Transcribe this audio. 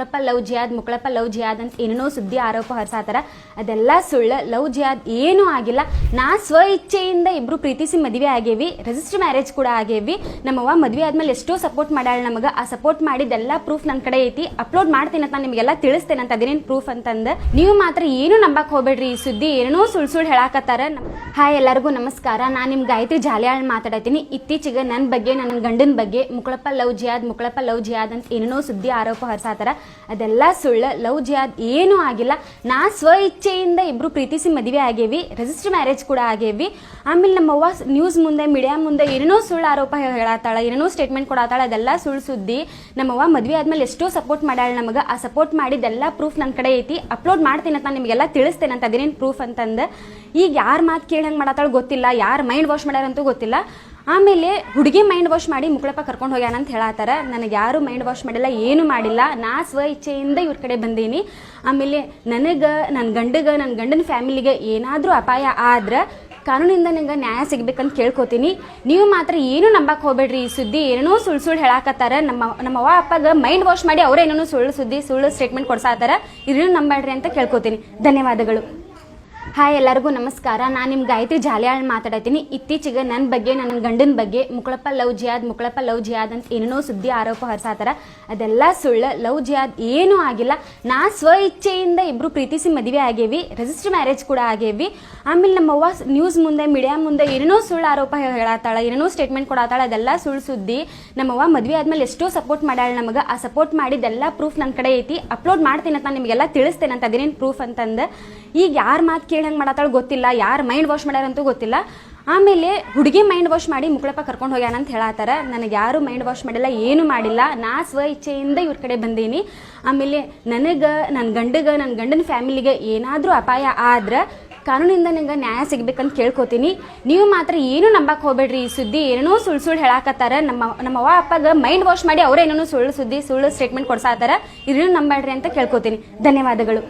ಮುಕ್ಕಳಪ್ಪ love ಜಿಯಾದ್ ಮುಕ್ಕಳಪ್ಪ love ಜಿಯಾದ್ ಅಂತ ಏನೇನೋ ಸುದ್ದಿ ಆರೋಪ ಹೊರಸಾತಾರ. ಅದೆಲ್ಲ ಸುಳ್ಳು. ಲವ್ ಜಿಯಾದ್ ಏನೂ ಆಗಿಲ್ಲ. ನಾ ಸ್ವ ಇಚ್ಛೆಯಿಂದ ಇಬ್ರು ಪ್ರೀತಿಸಿ ಮದುವೆ ಆಗೇವಿ. ರಿಜಿಸ್ಟರ್ ಮ್ಯಾರೇಜ್ ಕೂಡ ಆಗೇವಿ. ನಮ್ಮವ್ವ ಮದುವೆ ಆದ್ಮೇಲೆ ಎಷ್ಟೋ ಸಪೋರ್ಟ್ ಮಾಡ್ಯಾಳ ನಮಗ. ಆ ಸಪೋರ್ಟ್ ಮಾಡಿದ್ದೆಲ್ಲ ಪ್ರೂಫ್ ನನ್ನ ಕಡೆ ಐತಿ. ಅಪ್ಲೋಡ್ ಮಾಡ್ತೀನಿ ಅಂತ ನಿಮಗೆಲ್ಲ ತಿಳಿಸ್ತೇನೆ ಅಂತ ಅದೇನೇನು ಪ್ರೂಫ್ ಅಂತಂದ. ನೀವು ಮಾತ್ರ ಏನು ನಂಬಕ್ ಹೋಗ್ಬೇಡ್ರಿ. ಈ ಸುದ್ದಿ ಏನೇನೋ ಸುಳ್ಳು ಹೇಳಾಕತ್ತಾರ. ಹಾಯ್ ಎಲ್ಲರಿಗೂ ನಮಸ್ಕಾರ. ನಾನು ನಿಮ್ ಗಾಯತ್ರಿ ಜಾಲಿಯಾಳ್ ಮಾತಾಡತೀನಿ. ಇತ್ತೀಚೆಗೆ ನನ್ನ ಬಗ್ಗೆ ನನ್ನ ಗಂಡನ ಬಗ್ಗೆ ಮುಕ್ಕಳಪ್ಪ ಲವ್ ಜಿಯಾದ್ ಅಂತ ಏನೇನೋ ಸುದ್ದಿ ಆರೋಪ ಹೊರಸಾತಾರ. ಅದೆಲ್ಲ ಸುಳ್ಳು. ಲವ್ ಜಿಯಾದ್ ಏನೂ ಆಗಿಲ್ಲ. ನಾ ಸ್ವ ಇಚ್ಛೆಯಿಂದ ಇಬ್ರು ಪ್ರೀತಿಸಿ ಮದುವೆ ಆಗೇವಿ. ರಿಜಿಸ್ಟರ್ ಮ್ಯಾರೇಜ್ ಕೂಡ ಆಗೇವಿ. ಆಮೇಲೆ ನಮ್ಮವ್ವ ನ್ಯೂಸ್ ಮುಂದೆ ಮೀಡಿಯಾ ಮುಂದೆ ಏನೇನೋ ಸುಳ್ಳು ಆರೋಪ ಹೇಳತ್ತಾಳ, ಏನೇನೋ ಸ್ಟೇಟ್ಮೆಂಟ್ ಕೊಡತ್ತಾಳ. ಅದೆಲ್ಲ ಸುಳ್ಳು ಸುದ್ದಿ. ನಮ್ಮವ್ವ ಮದುವೆ ಆದ್ಮೇಲೆ ಎಷ್ಟೋ ಸಪೋರ್ಟ್ ಮಾಡ್ಯಾಳ ನಮಗ. ಆ ಸಪೋರ್ಟ್ ಮಾಡಿದ್ದೆಲ್ಲ ಪ್ರೂಫ್ ನನ್ನ ಕಡೆ ಐತಿ. ಅಪ್ಲೋಡ್ ಮಾಡ್ತೀನಿ ಅಂತ ನಿಮಗೆಲ್ಲ ತಿಳಿಸ್ತೇನೆ ಅಂತ ಅದೇನೇನು ಪ್ರೂಫ್ ಅಂತಂದ. ಈಗ ಯಾರ ಮಾತು ಕೇಳಿ ಹಂಗೆ ಮಾಡತ್ತಾಳ ಗೊತ್ತಿಲ್ಲ. ಯಾರು ಮೈಂಡ್ ವಾಶ್ ಮಾಡ್ಯಾರಂತೂ ಗೊತ್ತಿಲ್ಲ. ಆಮೇಲೆ ಹುಡುಗಿ ಮೈಂಡ್ ವಾಶ್ ಮಾಡಿ ಮುಕ್ಕಳಪ್ಪ ಕರ್ಕೊಂಡು ಹೋಗ್ಯಾನ ಅಂತ ಹೇಳತ್ತಾರ. ನನಗೆ ಯಾರು ಮೈಂಡ್ ವಾಶ್ ಮಾಡಿಲ್ಲ, ಏನು ಮಾಡಿಲ್ಲ. ನಾ ಸ್ವ ಇಚ್ಛೆಯಿಂದ ಇವ್ರ ಕಡೆ ಬಂದೀನಿ. ಆಮೇಲೆ ನನಗೆ ನನ್ನ ಗಂಡನ ಫ್ಯಾಮಿಲಿಗೆ ಏನಾದರೂ ಅಪಾಯ ಆದ್ರೆ ಕಾನೂನಿಂದ ನಂಗೆ ನ್ಯಾಯ ಸಿಗ್ಬೇಕಂತ ಕೇಳ್ಕೊತೀನಿ. ನೀವು ಮಾತ್ರ ಏನು ನಂಬಕ್ ಹೋಗ್ಬೇಡ್ರಿ. ಈ ಸುದ್ದಿ ಏನೇನೋ ಸುಳ್ಳು ಹೇಳಾಕತ್ತಾರ. ನಮ್ಮವ್ವ ಅಪ್ಪಗ ಮೈಂಡ್ ವಾಶ್ ಮಾಡಿ ಅವರೇನೇನೋ ಸುಳ್ಳು ಸ್ಟೇಟ್ಮೆಂಟ್ ಕೊಡ್ಸಾತಾರ. ಇದನ್ನು ನಂಬಡ್ರಿ ಅಂತ ಕೇಳ್ಕೊತೀನಿ. ಧನ್ಯವಾದಗಳು. ಹಾಯ್ ಎಲ್ಲರಿಗೂ ನಮಸ್ಕಾರ. ನಾನು ನಿಮ್ಮ ಗಾಯತ್ರಿ ಜಾಲಿಯಾಳ್ ಮಾತಾಡತೀನಿ. ಇತ್ತೀಚೆಗೆ ನನ್ನ ಬಗ್ಗೆ ನನ್ನ ಗಂಡನ ಬಗ್ಗೆ ಮುಕ್ಕಳಪ್ಪ ಲವ್ ಜಿಯಾದ್ ಅಂತ ಏನೇನೋ ಸುದ್ದಿ ಆರೋಪ ಹೊರಸಾತಾರ. ಅದೆಲ್ಲ ಸುಳ್ಳು. ಲವ್ ಜಿಯಾದ್ ಏನೂ ಆಗಿಲ್ಲ. ನಾ ಸ್ವ ಇಚ್ಛೆಯಿಂದ ಇಬ್ರು ಪ್ರೀತಿಸಿ ಮದುವೆ ಆಗೇವಿ. ರಿಜಿಸ್ಟರ್ ಮ್ಯಾರೇಜ್ ಕೂಡ ಆಗೇವಿ. ಆಮೇಲೆ ನಮ್ಮವ್ವ ನ್ಯೂಸ್ ಮುಂದೆ ಮೀಡಿಯಾ ಮುಂದೆ ಏನೇನೋ ಸುಳ್ಳು ಆರೋಪ ಹೇಳತ್ತಾಳ, ಏನೇನೋ ಸ್ಟೇಟ್ಮೆಂಟ್ ಕೊಡತ್ತಾಳ. ಅದೆಲ್ಲ ಸುಳ್ಳು ಸುದ್ದಿ. ನಮ್ಮವ್ವ ಮದುವೆ ಆದ್ಮೇಲೆ ಎಷ್ಟೋ ಸಪೋರ್ಟ್ ಮಾಡ್ಯಾಳ ನಮಗ. ಆ ಸಪೋರ್ಟ್ ಮಾಡಿದ್ದೆಲ್ಲ ಪ್ರೂಫ್ ನನ್ನ ಕಡೆ ಐತಿ. ಅಪ್ಲೋಡ್ ಮಾಡ್ತೀನಿ ಅಂತ ನಿಮಗೆಲ್ಲ ತಿಳಿಸ್ತೇನೆ ಅಂತ ಅದೇನೇನು ಪ್ರೂಫ್ ಅಂತಂದ. ಈಗ ಯಾರ ಮಾತು ಕೇಳಿ ಹಂಗೆ ಮಾಡತ್ತಾಳ ಗೊತ್ತಿಲ್ಲ. ಯಾರು ಮೈಂಡ್ ವಾಶ್ ಮಾಡ್ಯಾರಂತೂ ಗೊತ್ತಿಲ್ಲ. ಆಮೇಲೆ ಹುಡುಗಿ ಮೈಂಡ್ ವಾಶ್ ಮಾಡಿ ಮುಕ್ಕಳಪ್ಪ ಕರ್ಕೊಂಡು ಹೋಗ್ಯಾನ ಅಂತ ಹೇಳತ್ತಾರ. ನನಗೆ ಯಾರು ಮೈಂಡ್ ವಾಶ್ ಮಾಡಿಲ್ಲ, ಏನು ಮಾಡಿಲ್ಲ. ನಾ ಸ್ವ ಇಚ್ಛೆಯಿಂದ ಇವ್ರ ಕಡೆ ಬಂದೀನಿ. ಆಮೇಲೆ ನನಗೆ ನನ್ನ ಗಂಡನ ಫ್ಯಾಮಿಲಿಗೆ ಏನಾದರೂ ಅಪಾಯ ಆದ್ರೆ ಕಾನೂನಿಂದ ನಂಗೆ ನ್ಯಾಯ ಸಿಗ್ಬೇಕಂತ ಕೇಳ್ಕೊತೀನಿ. ನೀವು ಮಾತ್ರ ಏನು ನಂಬಕ್ ಹೋಗ್ಬೇಡ್ರಿ. ಈ ಸುದ್ದಿ ಏನೇನೋ ಸುಳ್ಳು ಹೇಳಾಕತ್ತಾರ. ನಮ್ಮವ್ವ ಅಪ್ಪಗ ಮೈಂಡ್ ವಾಶ್ ಮಾಡಿ ಅವರೇನೇನೋ ಸುಳ್ಳು ಸ್ಟೇಟ್ಮೆಂಟ್ ಕೊಡ್ಸಾತಾರ. ಇದನ್ನು ನಂಬಡ್ರಿ ಅಂತ ಕೇಳ್ಕೊತೀನಿ. ಧನ್ಯವಾದಗಳು.